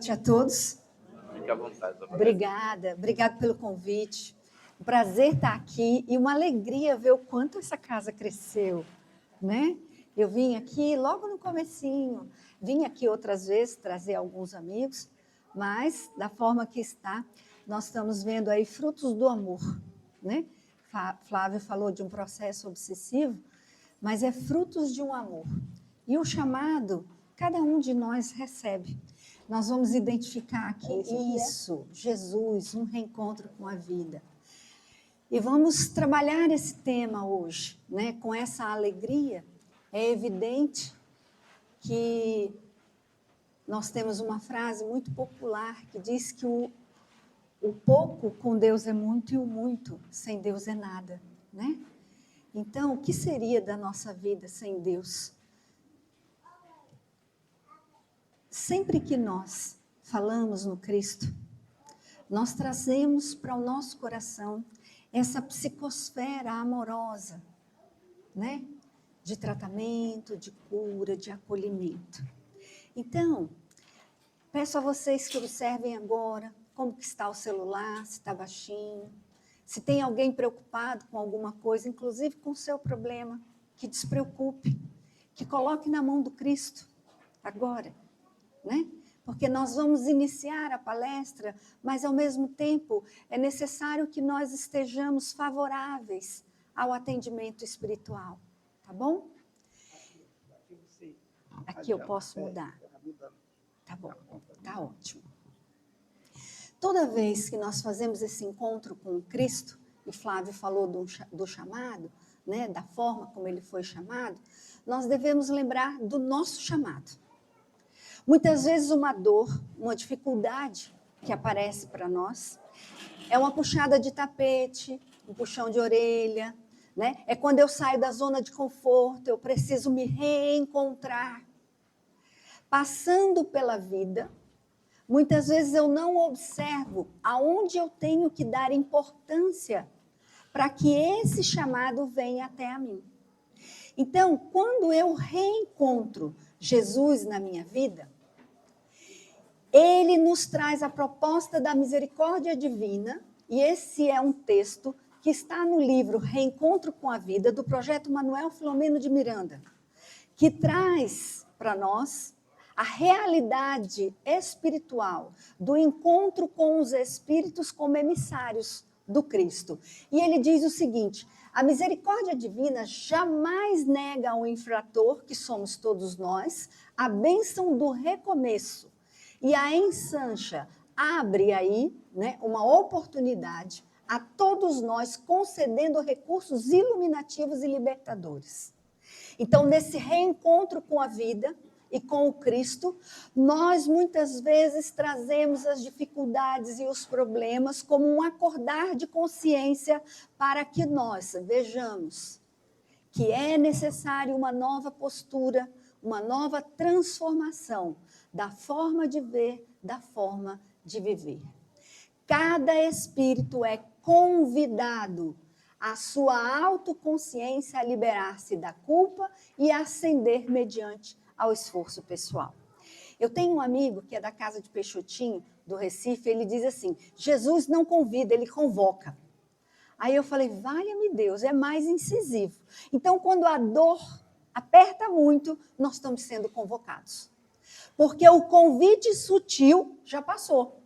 noite a todos. Fique à vontade. Obrigada pelo convite. Um prazer estar aqui e uma alegria ver o quanto essa casa cresceu, né? Eu vim aqui logo no comecinho, vim aqui outras vezes trazer alguns amigos, mas da forma que está, nós estamos vendo aí frutos do amor, né? Flávio falou de um processo obsessivo, mas é frutos de um amor. E o chamado, cada um de nós recebe. Nós vamos identificar aqui isso, Jesus, um reencontro com a vida. E vamos trabalhar esse tema hoje, né? Com essa alegria. É evidente que nós temos uma frase muito popular que diz que o pouco com Deus é muito e o muito sem Deus é nada, né? Então, o que seria da nossa vida sem Deus? Sempre que nós falamos no Cristo, nós trazemos para o nosso coração essa psicosfera amorosa, né? De tratamento, de cura, de acolhimento. Então, peço a vocês que observem agora como que está o celular, se está baixinho, se tem alguém preocupado com alguma coisa, inclusive com o seu problema, que despreocupe, que coloque na mão do Cristo agora, né? Porque nós vamos iniciar a palestra, mas ao mesmo tempo é necessário que nós estejamos favoráveis ao atendimento espiritual, tá bom? Aqui eu posso mudar. Tá bom, tá ótimo. Toda vez que nós fazemos esse encontro com o Cristo, e Flávio falou do chamado, né, da forma como ele foi chamado, nós devemos lembrar do nosso chamado. Muitas vezes uma dor, uma dificuldade que aparece para nós, é uma puxada de tapete, um puxão de orelha, né? É quando eu saio da zona de conforto, eu preciso me reencontrar. Passando pela vida, muitas vezes eu não observo aonde eu tenho que dar importância para que esse chamado venha até a mim. Então, quando eu reencontro Jesus na minha vida, ele nos traz a proposta da misericórdia divina, e esse é um texto que está no livro Reencontro com a Vida, do projeto Manuel Filomeno de Miranda, que traz para nós a realidade espiritual do encontro com os espíritos como emissários do Cristo. E ele diz o seguinte: a misericórdia divina jamais nega ao infrator, que somos todos nós, a bênção do recomeço. E a ensancha abre aí, né, uma oportunidade a todos nós, concedendo recursos iluminativos e libertadores. Então, nesse reencontro com a vida e com o Cristo, nós muitas vezes trazemos as dificuldades e os problemas como um acordar de consciência para que nós vejamos que é necessário uma nova postura, uma nova transformação da forma de ver, da forma de viver. Cada espírito é convidado a sua autoconsciência a liberar-se da culpa e a ascender mediante ao esforço pessoal. Eu tenho um amigo que é da casa de Peixotinho, do Recife, ele diz assim: Jesus não convida, ele convoca. Aí eu falei, valha-me Deus, é mais incisivo. Então, quando a dor aperta muito, nós estamos sendo convocados. Porque o convite sutil já passou.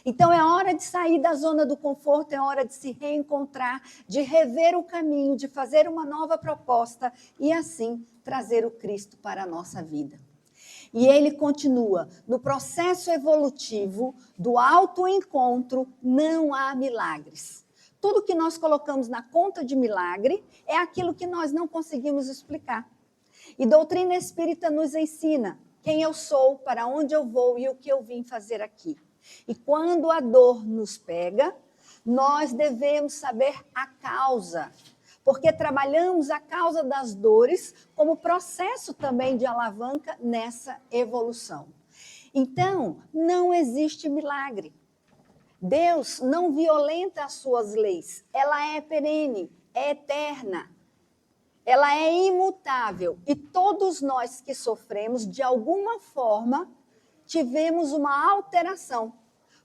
Então, é hora de sair da zona do conforto, é hora de se reencontrar, de rever o caminho, de fazer uma nova proposta e, assim, trazer o Cristo para a nossa vida. E ele continua, no processo evolutivo do autoencontro não há milagres. Tudo que nós colocamos na conta de milagre é aquilo que nós não conseguimos explicar. E doutrina espírita nos ensina quem eu sou, para onde eu vou e o que eu vim fazer aqui. E quando a dor nos pega, nós devemos saber a causa, porque trabalhamos a causa das dores como processo também de alavanca nessa evolução. Então, não existe milagre. Deus não violenta as suas leis, ela é perene, é eterna, ela é imutável. E todos nós que sofremos, de alguma forma, tivemos uma alteração.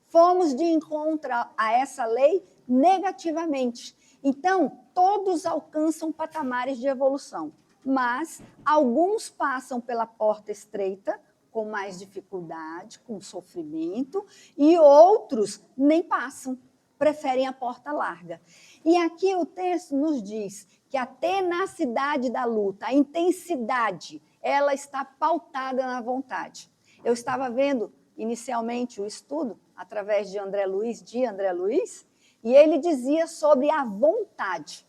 Fomos de encontro a essa lei negativamente. Então, todos alcançam patamares de evolução, mas alguns passam pela porta estreita, com mais dificuldade, com sofrimento, e outros nem passam, preferem a porta larga. E aqui o texto nos diz que a tenacidade da luta, a intensidade, ela está pautada na vontade. Eu estava vendo inicialmente o estudo através de André Luiz, e ele dizia sobre a vontade.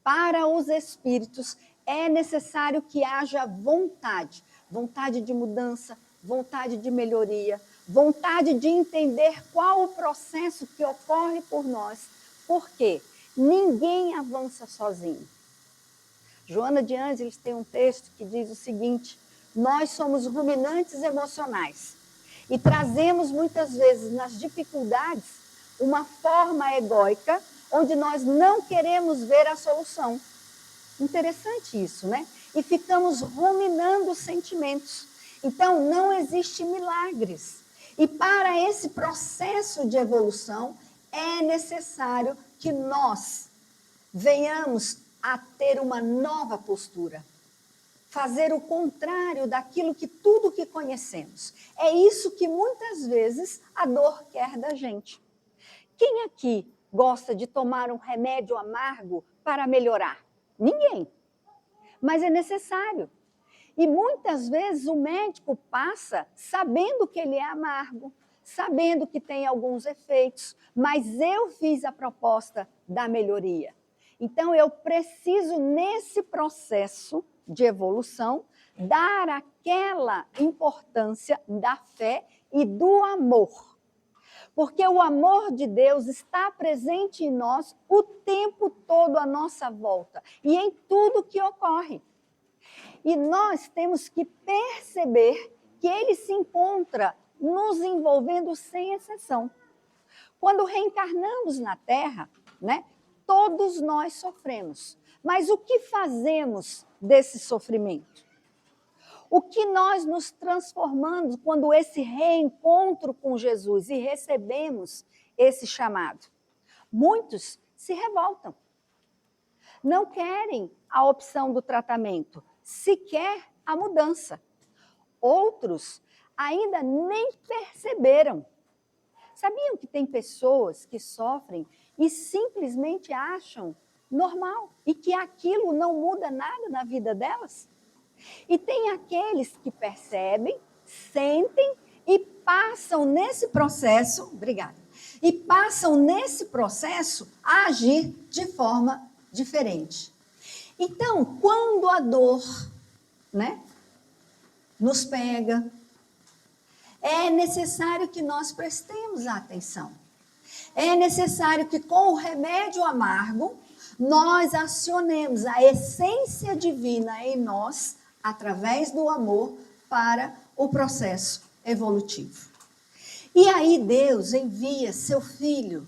Para os espíritos é necessário que haja vontade, vontade de mudança, vontade de melhoria, vontade de entender qual o processo que ocorre por nós. Por quê? Ninguém avança sozinho. Joana de Ângeles tem um texto que diz o seguinte: nós somos ruminantes emocionais e trazemos muitas vezes nas dificuldades uma forma egóica onde nós não queremos ver a solução. Interessante isso, né? E ficamos ruminando os sentimentos. Então, não existe milagres. E para esse processo de evolução, é necessário que nós venhamos a ter uma nova postura. Fazer o contrário daquilo que tudo que conhecemos. É isso que muitas vezes a dor quer da gente. Quem aqui gosta de tomar um remédio amargo para melhorar? Ninguém. Mas é necessário. E muitas vezes o médico passa sabendo que ele é amargo, sabendo que tem alguns efeitos, mas eu fiz a proposta da melhoria. Então, eu preciso, nesse processo de evolução, dar aquela importância da fé e do amor. Porque o amor de Deus está presente em nós o tempo todo à nossa volta e em tudo que ocorre. E nós temos que perceber que ele se encontra nos envolvendo sem exceção. Quando reencarnamos na Terra, né, todos nós sofremos. Mas o que fazemos desse sofrimento? O que nós nos transformamos quando esse reencontro com Jesus e recebemos esse chamado? Muitos se revoltam. Não querem a opção do tratamento, sequer a mudança. Outros ainda nem perceberam. Sabiam que tem pessoas que sofrem e simplesmente acham normal e que aquilo não muda nada na vida delas? E tem aqueles que percebem, sentem e passam nesse processo, e passam nesse processo a agir de forma diferente. Então, quando a dor, né, nos pega, é necessário que nós prestemos atenção. É necessário que com o remédio amargo, nós acionemos a essência divina em nós, através do amor, para o processo evolutivo. E aí Deus envia seu Filho,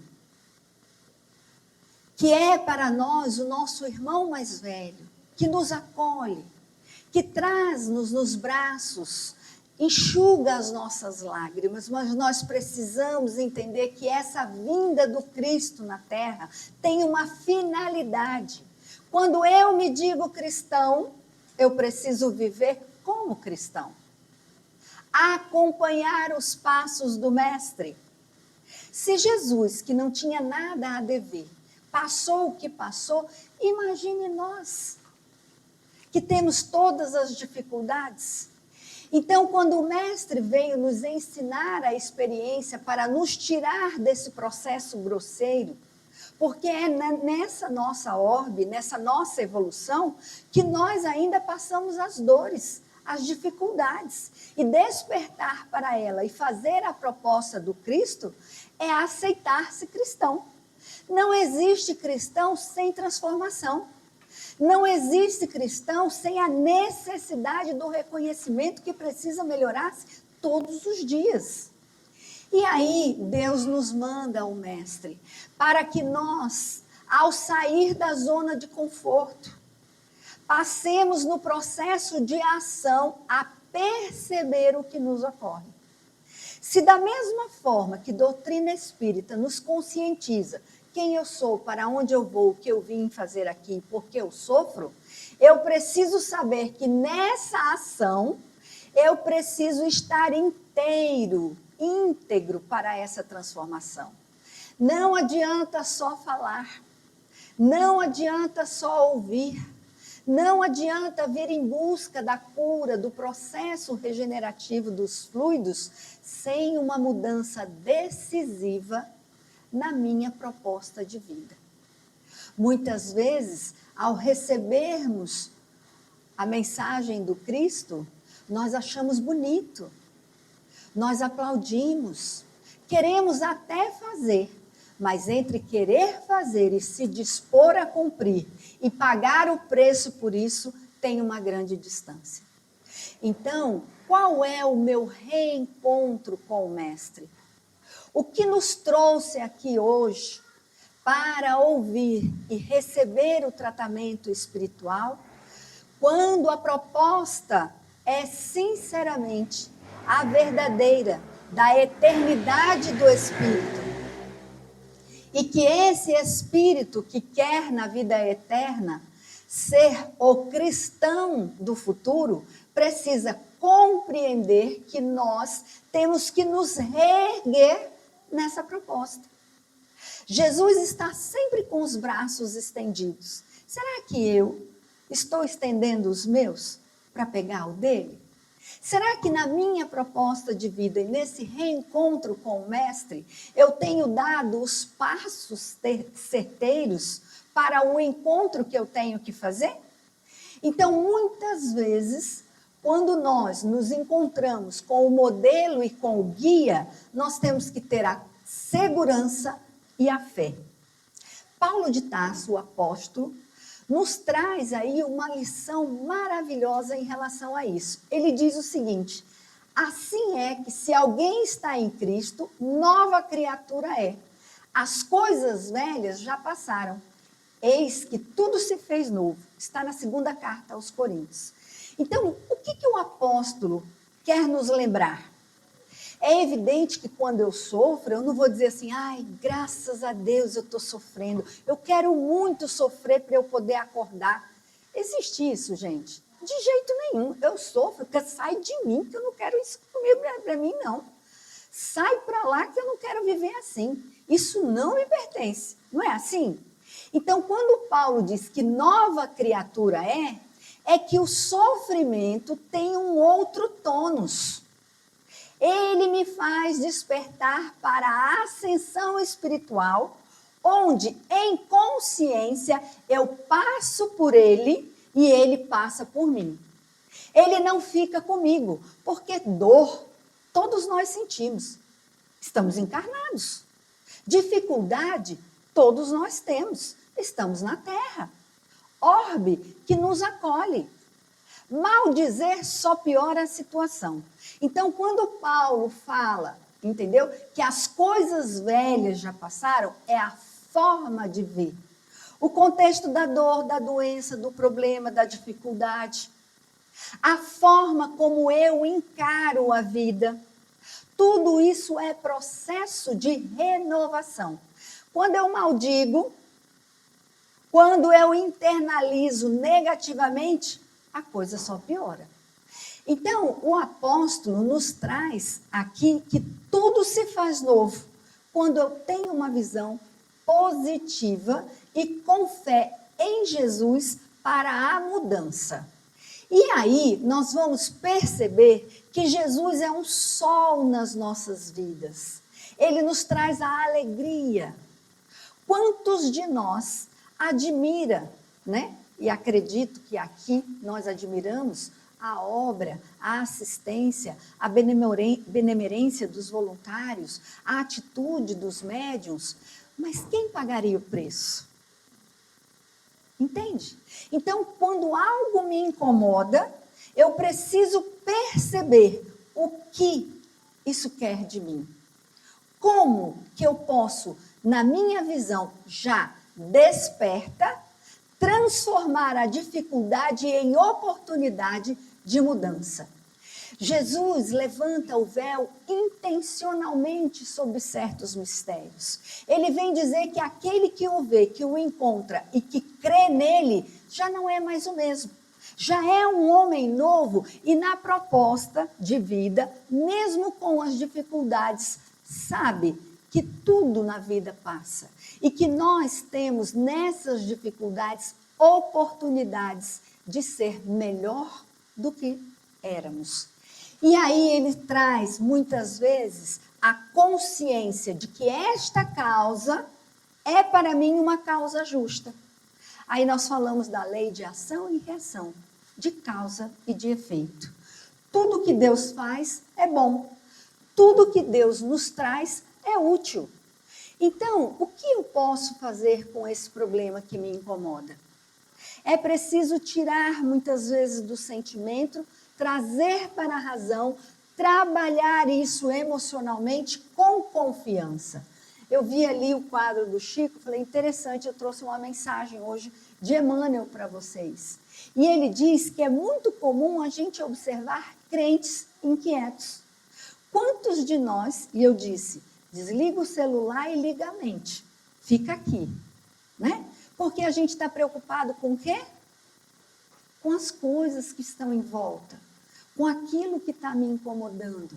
que é para nós o nosso irmão mais velho, que nos acolhe, que traz-nos nos braços, enxuga as nossas lágrimas, mas nós precisamos entender que essa vinda do Cristo na Terra tem uma finalidade. Quando eu me digo cristão, eu preciso viver como cristão. Acompanhar os passos do Mestre. Se Jesus, que não tinha nada a dever, passou o que passou, imagine nós, que temos todas as dificuldades. Então, quando o Mestre veio nos ensinar a experiência para nos tirar desse processo grosseiro, porque é nessa nossa orbe, nessa nossa evolução, que nós ainda passamos as dores, as dificuldades. E despertar para ela e fazer a proposta do Cristo é aceitar-se cristão. Não existe cristão sem transformação. Não existe cristão sem a necessidade do reconhecimento que precisa melhorar-se todos os dias. E aí, Deus nos manda o Mestre para que nós, ao sair da zona de conforto, passemos no processo de ação a perceber o que nos ocorre. Se da mesma forma que doutrina espírita nos conscientiza quem eu sou, para onde eu vou, o que eu vim fazer aqui, por que eu sofro, eu preciso saber que nessa ação eu preciso estar íntegro para essa transformação. Não adianta só falar, não adianta só ouvir, não adianta vir em busca da cura, do processo regenerativo dos fluidos, sem uma mudança decisiva na minha proposta de vida. Muitas vezes, ao recebermos a mensagem do Cristo, nós achamos bonito, nós aplaudimos, queremos até fazer, mas entre querer fazer e se dispor a cumprir e pagar o preço por isso, tem uma grande distância. Então, qual é o meu reencontro com o Mestre? O que nos trouxe aqui hoje para ouvir e receber o tratamento espiritual, quando a proposta é sinceramente a verdadeira, da eternidade do Espírito. E que esse Espírito que quer na vida eterna ser o cristão do futuro, precisa compreender que nós temos que nos reerguer nessa proposta. Jesus está sempre com os braços estendidos. Será que eu estou estendendo os meus para pegar o dele? Será que na minha proposta de vida e nesse reencontro com o Mestre, eu tenho dado os passos certeiros para o encontro que eu tenho que fazer? Então, muitas vezes, quando nós nos encontramos com o modelo e com o guia, nós temos que ter a segurança e a fé. Paulo de Tarso, o apóstolo, nos traz aí uma lição maravilhosa em relação a isso. Ele diz o seguinte: assim é que se alguém está em Cristo, nova criatura é. As coisas velhas já passaram. Eis que tudo se fez novo. Está na segunda carta aos Coríntios. Então, o que o apóstolo quer nos lembrar? É evidente que quando eu sofro, eu não vou dizer assim, ai, graças a Deus eu estou sofrendo, eu quero muito sofrer para eu poder acordar. Existe isso, gente? De jeito nenhum. Eu sofro, porque sai de mim, que eu não quero isso comigo para mim, não. Sai para lá que eu não quero viver assim. Isso não me pertence, não é assim? Então, quando Paulo diz que nova criatura é que o sofrimento tem um outro tônus. Ele me faz despertar para a ascensão espiritual, onde, em consciência, eu passo por ele e ele passa por mim. Ele não fica comigo, porque dor todos nós sentimos. Estamos encarnados. Dificuldade todos nós temos. Estamos na Terra. Orbe que nos acolhe. Mal dizer só piora a situação. Então, quando Paulo fala, entendeu? Que as coisas velhas já passaram, é a forma de ver. O contexto da dor, da doença, do problema, da dificuldade. A forma como eu encaro a vida. Tudo isso é processo de renovação. Quando eu maldigo, quando eu internalizo negativamente, a coisa só piora. Então, o apóstolo nos traz aqui que tudo se faz novo quando eu tenho uma visão positiva e com fé em Jesus para a mudança. E aí, nós vamos perceber que Jesus é um sol nas nossas vidas. Ele nos traz a alegria. Quantos de nós admira, né? E acredito que aqui nós admiramos a obra, a assistência, a benemerência dos voluntários, a atitude dos médiuns, mas quem pagaria o preço? Entende? Então, quando algo me incomoda, eu preciso perceber o que isso quer de mim. Como que eu posso, na minha visão já desperta, transformar a dificuldade em oportunidade de mudança. Jesus levanta o véu intencionalmente sobre certos mistérios. Ele vem dizer que aquele que o vê, que o encontra e que crê nele, já não é mais o mesmo. Já é um homem novo e na proposta de vida, mesmo com as dificuldades, sabe que tudo na vida passa. E que nós temos nessas dificuldades oportunidades de ser melhor do que éramos. E aí ele traz, muitas vezes, a consciência de que esta causa é para mim uma causa justa. Aí nós falamos da lei de ação e reação, de causa e de efeito. Tudo que Deus faz é bom. Tudo que Deus nos traz é útil. Então, o que eu posso fazer com esse problema que me incomoda? É preciso tirar, muitas vezes, do sentimento, trazer para a razão, trabalhar isso emocionalmente com confiança. Eu vi ali o quadro do Chico, falei, interessante, eu trouxe uma mensagem hoje de Emmanuel para vocês. E ele diz que é muito comum a gente observar crentes inquietos. Quantos de nós, e eu disse, desliga o celular e liga a mente, fica aqui, né? Porque a gente está preocupado com o quê? Com as coisas que estão em volta, com aquilo que está me incomodando.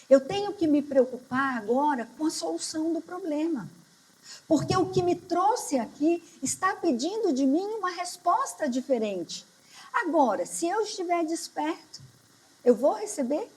Eu tenho que me preocupar agora com a solução do problema. Porque o que me trouxe aqui está pedindo de mim uma resposta diferente. Agora, se eu estiver desperto, eu vou receber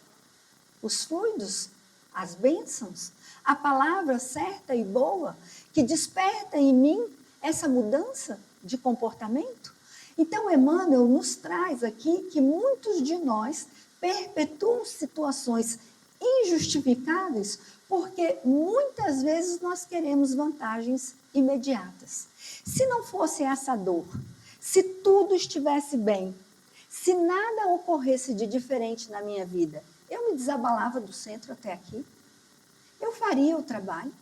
os fluidos, as bênçãos, a palavra certa e boa que desperta em mim essa mudança de comportamento. Então, Emmanuel nos traz aqui que muitos de nós perpetuam situações injustificáveis porque muitas vezes nós queremos vantagens imediatas. Se não fosse essa dor, se tudo estivesse bem, se nada ocorresse de diferente na minha vida, eu me desabalava do centro até aqui, eu faria o trabalho,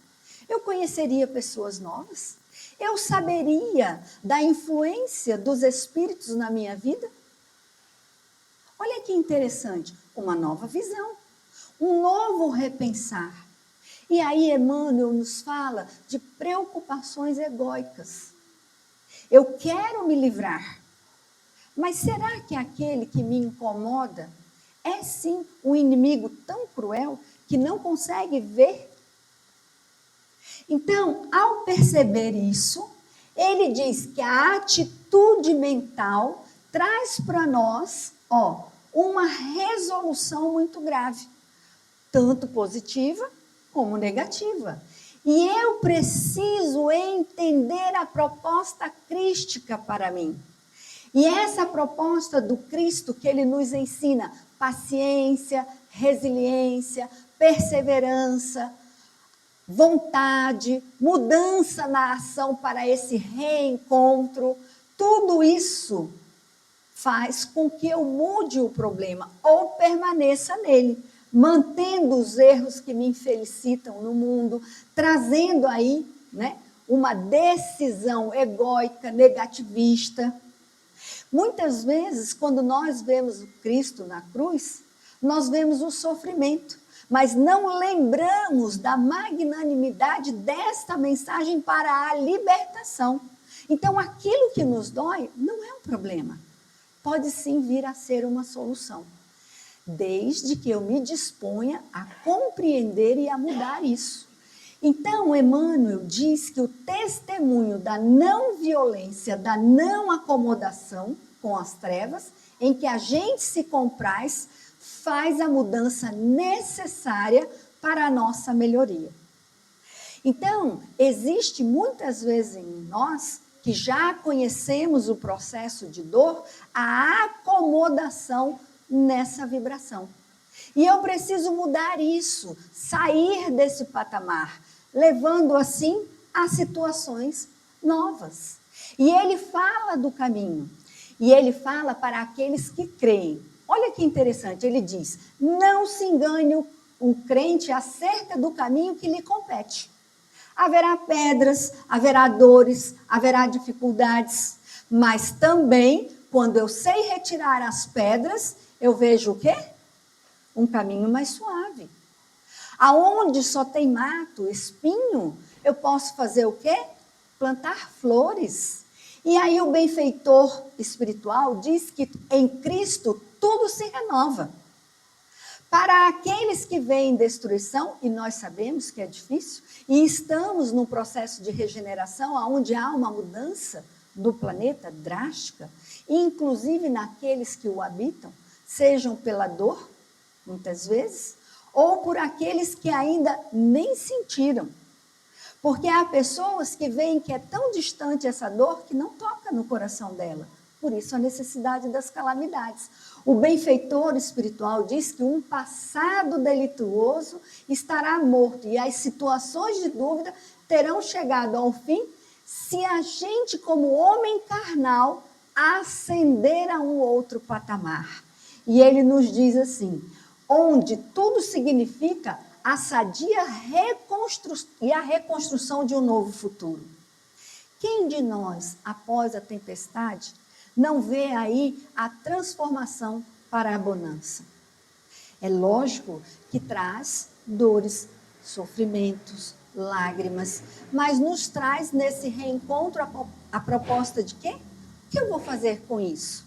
eu conheceria pessoas novas, eu saberia da influência dos espíritos na minha vida. Olha que interessante, uma nova visão, um novo repensar. E aí Emmanuel nos fala de preocupações egóicas. Eu quero me livrar, mas será que aquele que me incomoda é sim um inimigo tão cruel que não consegue ver? Então, ao perceber isso, ele diz que a atitude mental traz para nós, uma resolução muito grave, tanto positiva como negativa. E eu preciso entender a proposta crística para mim. E essa proposta do Cristo que ele nos ensina, paciência, resiliência, perseverança, vontade, mudança na ação para esse reencontro, tudo isso faz com que eu mude o problema ou permaneça nele, mantendo os erros que me infelicitam no mundo, trazendo aí, uma decisão egóica, negativista. Muitas vezes, quando nós vemos o Cristo na cruz, nós vemos o sofrimento, mas não lembramos da magnanimidade desta mensagem para a libertação. Então, aquilo que nos dói não é um problema. Pode sim vir a ser uma solução, desde que eu me disponha a compreender e a mudar isso. Então, Emmanuel diz que o testemunho da não violência, da não acomodação com as trevas, em que a gente se compraz, faz a mudança necessária para a nossa melhoria. Então, existe muitas vezes em nós, que já conhecemos o processo de dor, a acomodação nessa vibração. E eu preciso mudar isso, sair desse patamar, levando assim a situações novas. E ele fala do caminho, e ele fala para aqueles que creem. Olha que interessante, ele diz, não se engane o crente acerca do caminho que lhe compete. Haverá pedras, haverá dores, haverá dificuldades, mas também, quando eu sei retirar as pedras, eu vejo o quê? um caminho mais suave. Aonde só tem mato, espinho, eu posso fazer o quê? Plantar flores. E aí o benfeitor espiritual diz que em Cristo tudo se renova. Para aqueles que veem destruição, e nós sabemos que é difícil, e estamos num processo de regeneração, onde há uma mudança do planeta drástica, inclusive naqueles que o habitam, sejam pela dor, muitas vezes, ou por aqueles que ainda nem sentiram. Porque há pessoas que veem que é tão distante essa dor que não toca no coração dela. Por isso a necessidade das calamidades. O benfeitor espiritual diz que um passado delituoso estará morto e as situações de dúvida terão chegado ao fim se a gente, como homem carnal, ascender a um outro patamar. E ele nos diz assim, onde tudo significa a sadia reconstrução de um novo futuro. Quem de nós, após a tempestade, não vê aí a transformação para a bonança? É lógico que traz dores, sofrimentos, lágrimas, mas nos traz nesse reencontro a proposta de quê? O que eu vou fazer com isso?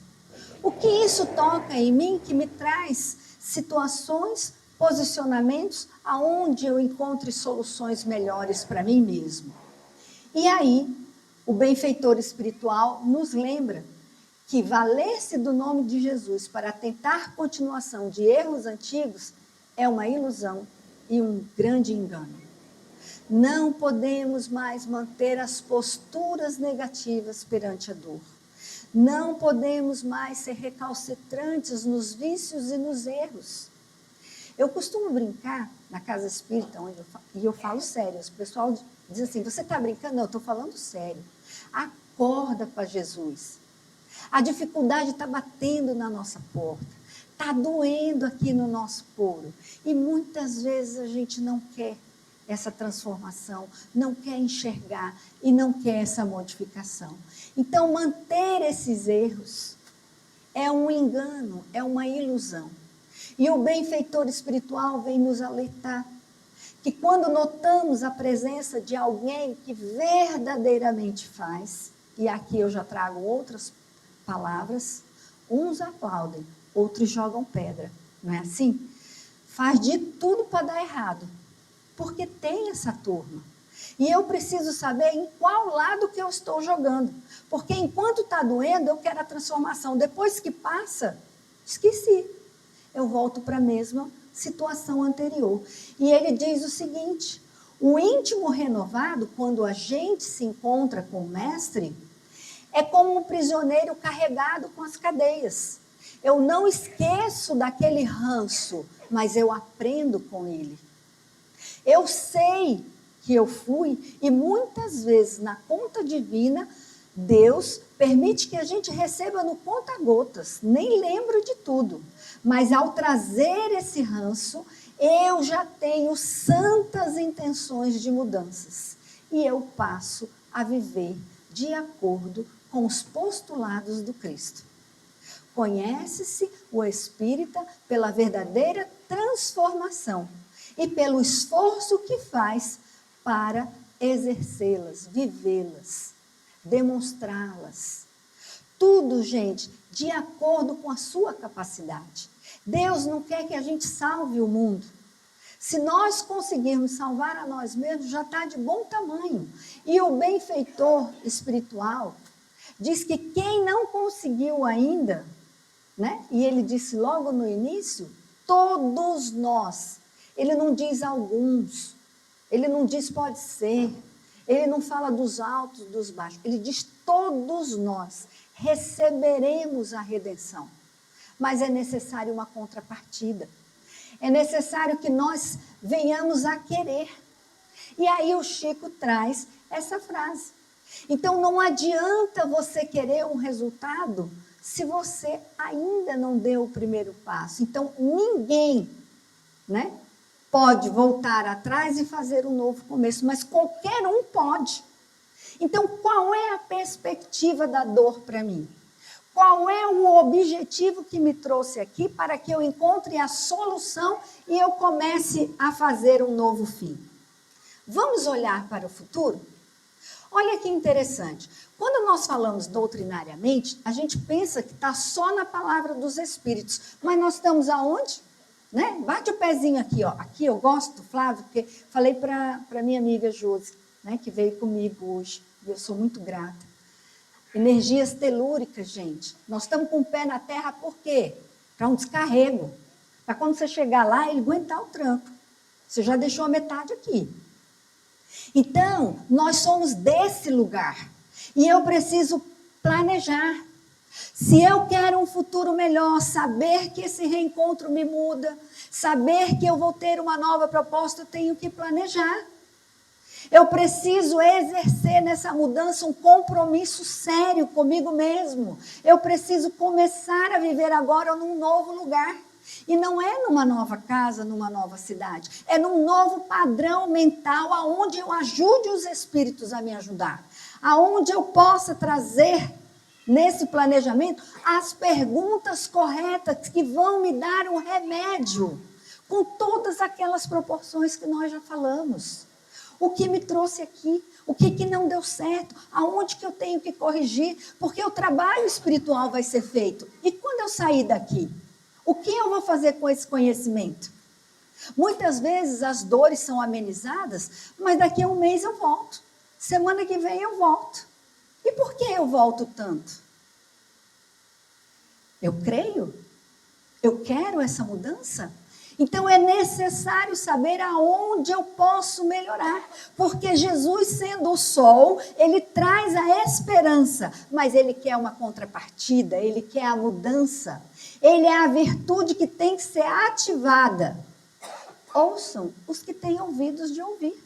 O que isso toca em mim que me traz situações, posicionamentos aonde eu encontre soluções melhores para mim mesmo? E aí, o benfeitor espiritual nos lembra que valer-se do nome de Jesus para tentar continuação de erros antigos é uma ilusão e um grande engano. Não podemos mais manter as posturas negativas perante a dor. Não podemos mais ser recalcitrantes nos vícios e nos erros. Eu costumo brincar na casa espírita, e eu falo sério, o pessoal diz assim, você está brincando? Não, eu estou falando sério. Acorda para Jesus. A dificuldade está batendo na nossa porta, está doendo aqui no nosso couro. E muitas vezes a gente não quer essa transformação, não quer enxergar e não quer essa modificação. Então, manter esses erros é um engano, é uma ilusão. E o benfeitor espiritual vem nos alertar que quando notamos a presença de alguém que verdadeiramente faz, e aqui eu já trago outras palavras, uns aplaudem, outros jogam pedra, não é assim? Faz de tudo para dar errado, porque tem essa turma. E eu preciso saber em qual lado que eu estou jogando, porque enquanto está doendo, eu quero a transformação. Depois que passa, esqueci. Eu volto para a mesma situação anterior. E ele diz o seguinte, o íntimo renovado, quando a gente se encontra com o mestre, é como um prisioneiro carregado com as cadeias. Eu não esqueço daquele ranço, mas eu aprendo com ele. Eu sei que eu fui, e muitas vezes na conta divina, Deus permite que a gente receba no conta-gotas, nem lembro de tudo. Mas ao trazer esse ranço, eu já tenho santas intenções de mudanças. E eu passo a viver de acordo com os postulados do Cristo. Conhece-se o espírita pela verdadeira transformação e pelo esforço que faz para exercê-las, vivê-las, demonstrá-las. Tudo, gente, de acordo com a sua capacidade. Deus não quer que a gente salve o mundo. Se nós conseguirmos salvar a nós mesmos, já está de bom tamanho. E o benfeitor espiritual diz que quem não conseguiu ainda, né? E ele disse logo no início, todos nós. Ele não diz alguns, ele não diz pode ser, ele não fala dos altos, dos baixos, ele diz todos nós receberemos a redenção. Mas é necessário uma contrapartida. É necessário que nós venhamos a querer. E aí o Chico traz essa frase. Então não adianta você querer um resultado se você ainda não deu o primeiro passo. Então ninguém, né, pode voltar atrás e fazer um novo começo, mas qualquer um pode. Então qual é a perspectiva da dor para mim? Qual é o objetivo que me trouxe aqui para que eu encontre a solução e eu comece a fazer um novo fim? Vamos olhar para o futuro? Olha que interessante. Quando nós falamos doutrinariamente, a gente pensa que está só na palavra dos Espíritos. Mas nós estamos aonde? Né? Bate o pezinho aqui, ó. Aqui eu gosto, Flávio, porque falei para minha amiga Josi, né, que veio comigo hoje. E eu sou muito grata. Energias telúricas, gente. Nós estamos com o pé na terra por quê? Para um descarrego. Para quando você chegar lá, ele aguentar o tranco. Você já deixou a metade aqui. Então, nós somos desse lugar. E eu preciso planejar. Se eu quero um futuro melhor, saber que esse reencontro me muda, saber que eu vou ter uma nova proposta, eu tenho que planejar. Eu preciso exercer nessa mudança um compromisso sério comigo mesmo. Eu preciso começar a viver agora num novo lugar. E não é numa nova casa, numa nova cidade. É num novo padrão mental, onde eu ajude os espíritos a me ajudar. Aonde eu possa trazer, nesse planejamento, as perguntas corretas que vão me dar um remédio. Com todas aquelas proporções que nós já falamos. O que me trouxe aqui? O que não deu certo? Aonde que eu tenho que corrigir? Porque o trabalho espiritual vai ser feito. E quando eu sair daqui? O que eu vou fazer com esse conhecimento? Muitas vezes as dores são amenizadas, mas daqui a um mês eu volto. Semana que vem eu volto. E por que eu volto tanto? Eu creio? Eu quero essa mudança? Então é necessário saber aonde eu posso melhorar, porque Jesus, sendo o sol, ele traz a esperança, mas ele quer uma contrapartida, ele quer a mudança, ele é a virtude que tem que ser ativada. Ouçam os que têm ouvidos de ouvir.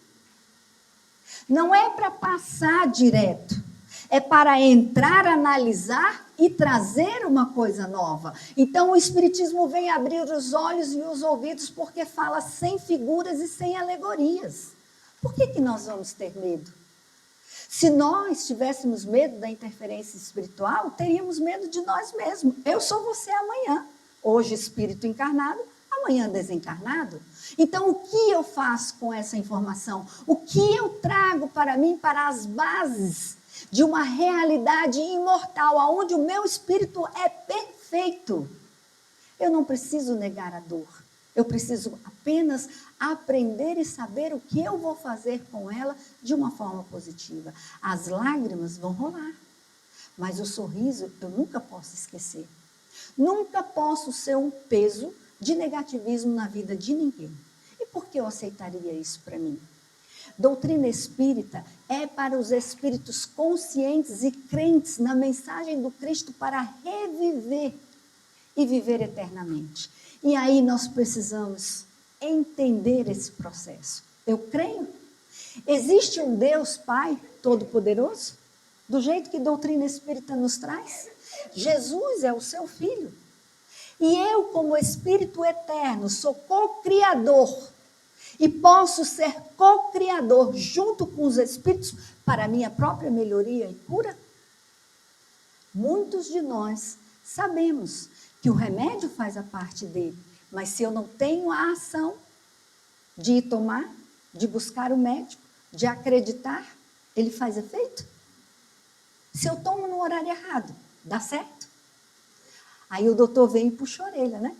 Não é para passar direto, é para entrar, analisar e trazer uma coisa nova. Então o Espiritismo vem abrir os olhos e os ouvidos porque fala sem figuras e sem alegorias. Por que nós vamos ter medo? Se nós tivéssemos medo da interferência espiritual, teríamos medo de nós mesmos. Eu sou você amanhã. Hoje espírito encarnado, amanhã desencarnado. Então o que eu faço com essa informação? O que eu trago para mim, para as bases de uma realidade imortal, onde o meu espírito é perfeito? Eu não preciso negar a dor. Eu preciso apenas aprender e saber o que eu vou fazer com ela de uma forma positiva. As lágrimas vão rolar, mas o sorriso eu nunca posso esquecer. Nunca posso ser um peso de negativismo na vida de ninguém. E por que eu aceitaria isso para mim? Doutrina espírita é para os espíritos conscientes e crentes na mensagem do Cristo para reviver e viver eternamente. E aí nós precisamos entender esse processo. Eu creio. Existe um Deus Pai Todo-Poderoso? Do jeito que a doutrina espírita nos traz? Jesus é o seu Filho. E eu, como Espírito eterno, sou co-criador. E posso ser co-criador junto com os Espíritos para a minha própria melhoria e cura? Muitos de nós sabemos que o remédio faz a parte dele. Mas se eu não tenho a ação de ir tomar, de buscar o médico, de acreditar, ele faz efeito? Se eu tomo no horário errado, dá certo? Aí o doutor vem e puxa a orelha, né?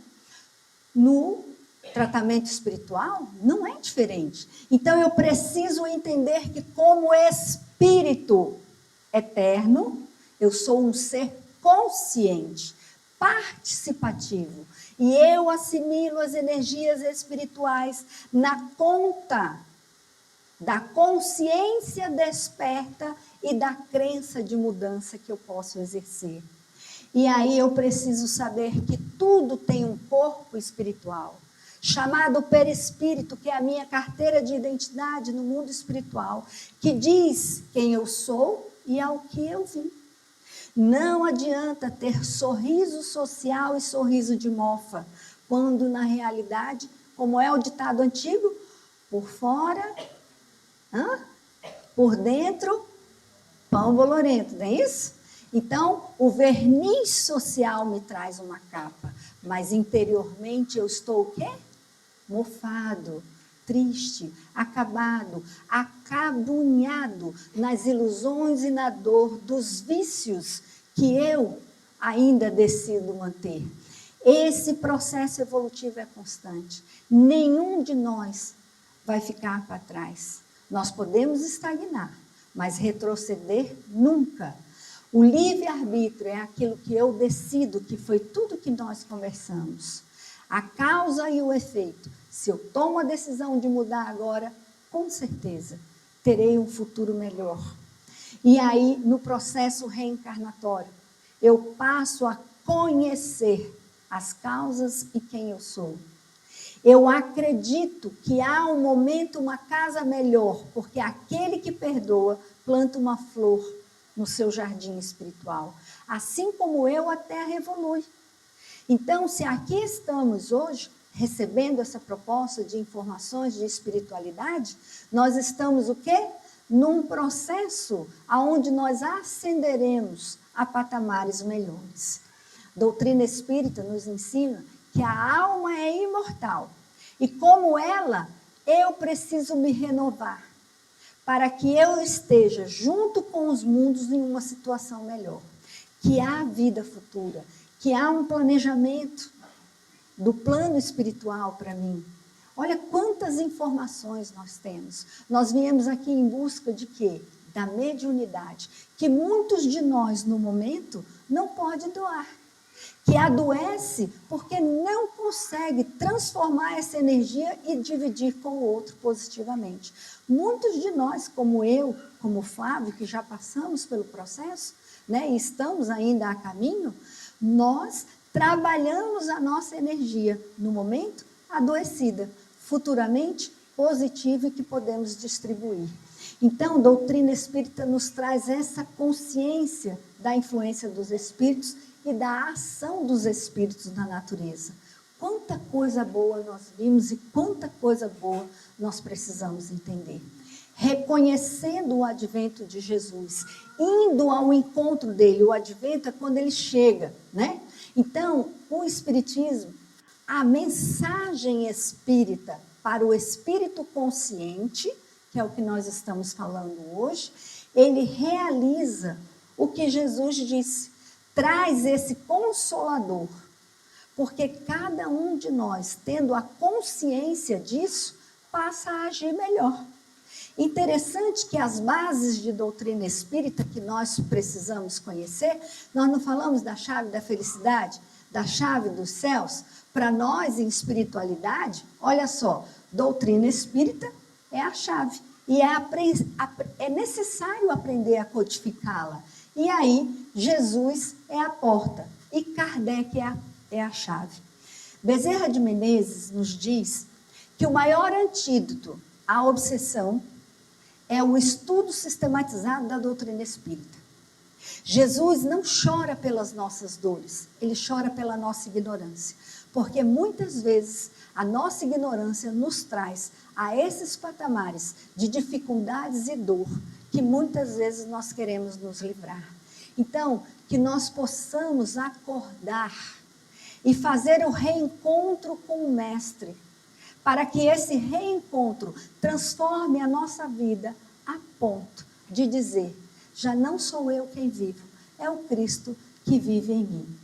No tratamento espiritual, não é diferente. Então eu preciso entender que como espírito eterno, eu sou um ser consciente, participativo. E eu assimilo as energias espirituais na conta da consciência desperta e da crença de mudança que eu posso exercer. E aí eu preciso saber que tudo tem um corpo espiritual, chamado perispírito, que é a minha carteira de identidade no mundo espiritual, que diz quem eu sou e ao que eu vim. Não adianta ter sorriso social e sorriso de mofa, quando na realidade, como é o ditado antigo, por fora, por dentro, pão bolorento, não é isso? Então, o verniz social me traz uma capa, mas interiormente eu estou o quê? Mofado, triste, acabado, acabunhado nas ilusões e na dor dos vícios que eu ainda decido manter. Esse processo evolutivo é constante. Nenhum de nós vai ficar para trás. Nós podemos estagnar, mas retroceder nunca. O livre-arbítrio é aquilo que eu decido, que foi tudo que nós conversamos. A causa e o efeito. Se eu tomo a decisão de mudar agora, com certeza, terei um futuro melhor. E aí, no processo reencarnatório, eu passo a conhecer as causas e quem eu sou. Eu acredito que há um momento, uma casa melhor, porque aquele que perdoa planta uma flor no seu jardim espiritual. Assim como eu, a terra evolui. Então, se aqui estamos hoje, recebendo essa proposta de informações de espiritualidade, nós estamos o quê? Num processo onde nós ascenderemos a patamares melhores. Doutrina espírita nos ensina que a alma é imortal. E como ela, eu preciso me renovar para que eu esteja junto com os mundos em uma situação melhor. Que há vida futura, que há um planejamento do plano espiritual para mim. Olha quantas informações nós temos. Nós viemos aqui em busca de quê? Da mediunidade, que muitos de nós, no momento, não podem doar. Que adoece porque não consegue transformar essa energia e dividir com o outro positivamente. Muitos de nós, como eu, como o Flávio, que já passamos pelo processo, né, e estamos ainda a caminho, nós trabalhamos a nossa energia, no momento, adoecida, futuramente positiva e que podemos distribuir. Então, a doutrina espírita nos traz essa consciência da influência dos espíritos e da ação dos espíritos na natureza. Quanta coisa boa nós vimos e quanta coisa boa nós precisamos entender. Reconhecendo o advento de Jesus, indo ao encontro dele. O advento é quando ele chega, né? Então, o espiritismo, a mensagem espírita para o espírito consciente, que é o que nós estamos falando hoje, ele realiza o que Jesus disse. Traz esse consolador, porque cada um de nós, tendo a consciência disso, passa a agir melhor. Interessante que as bases de doutrina espírita que nós precisamos conhecer, nós não falamos da chave da felicidade, da chave dos céus. Para nós, em espiritualidade, olha só, doutrina espírita é a chave. E é necessário aprender a codificá-la. E aí, Jesus é a porta e Kardec é a chave. Bezerra de Menezes nos diz que o maior antídoto à obsessão é o estudo sistematizado da doutrina espírita. Jesus não chora pelas nossas dores, ele chora pela nossa ignorância. Porque muitas vezes a nossa ignorância nos traz a esses patamares de dificuldades e dor que muitas vezes nós queremos nos livrar. Então, que nós possamos acordar e fazer o reencontro com o Mestre, para que esse reencontro transforme a nossa vida a ponto de dizer, já não sou eu quem vivo, é o Cristo que vive em mim.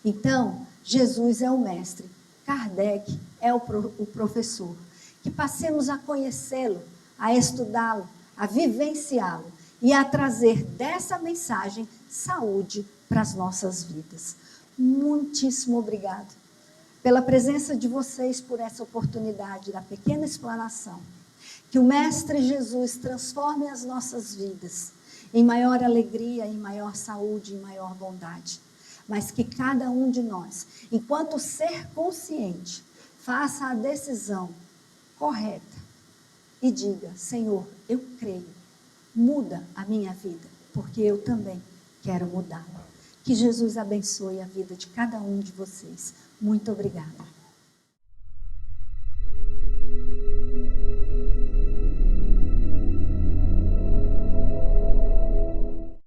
Então, Jesus é o Mestre, Kardec é o professor. Que passemos a conhecê-lo, a estudá-lo, a vivenciá-lo e a trazer dessa mensagem saúde para as nossas vidas. Muitíssimo obrigado pela presença de vocês, por essa oportunidade da pequena explanação. Que o Mestre Jesus transforme as nossas vidas em maior alegria, em maior saúde, em maior bondade. Mas que cada um de nós, enquanto ser consciente, faça a decisão correta e diga, Senhor, eu creio, muda a minha vida, porque eu também quero mudá-la. Que Jesus abençoe a vida de cada um de vocês. Muito obrigada.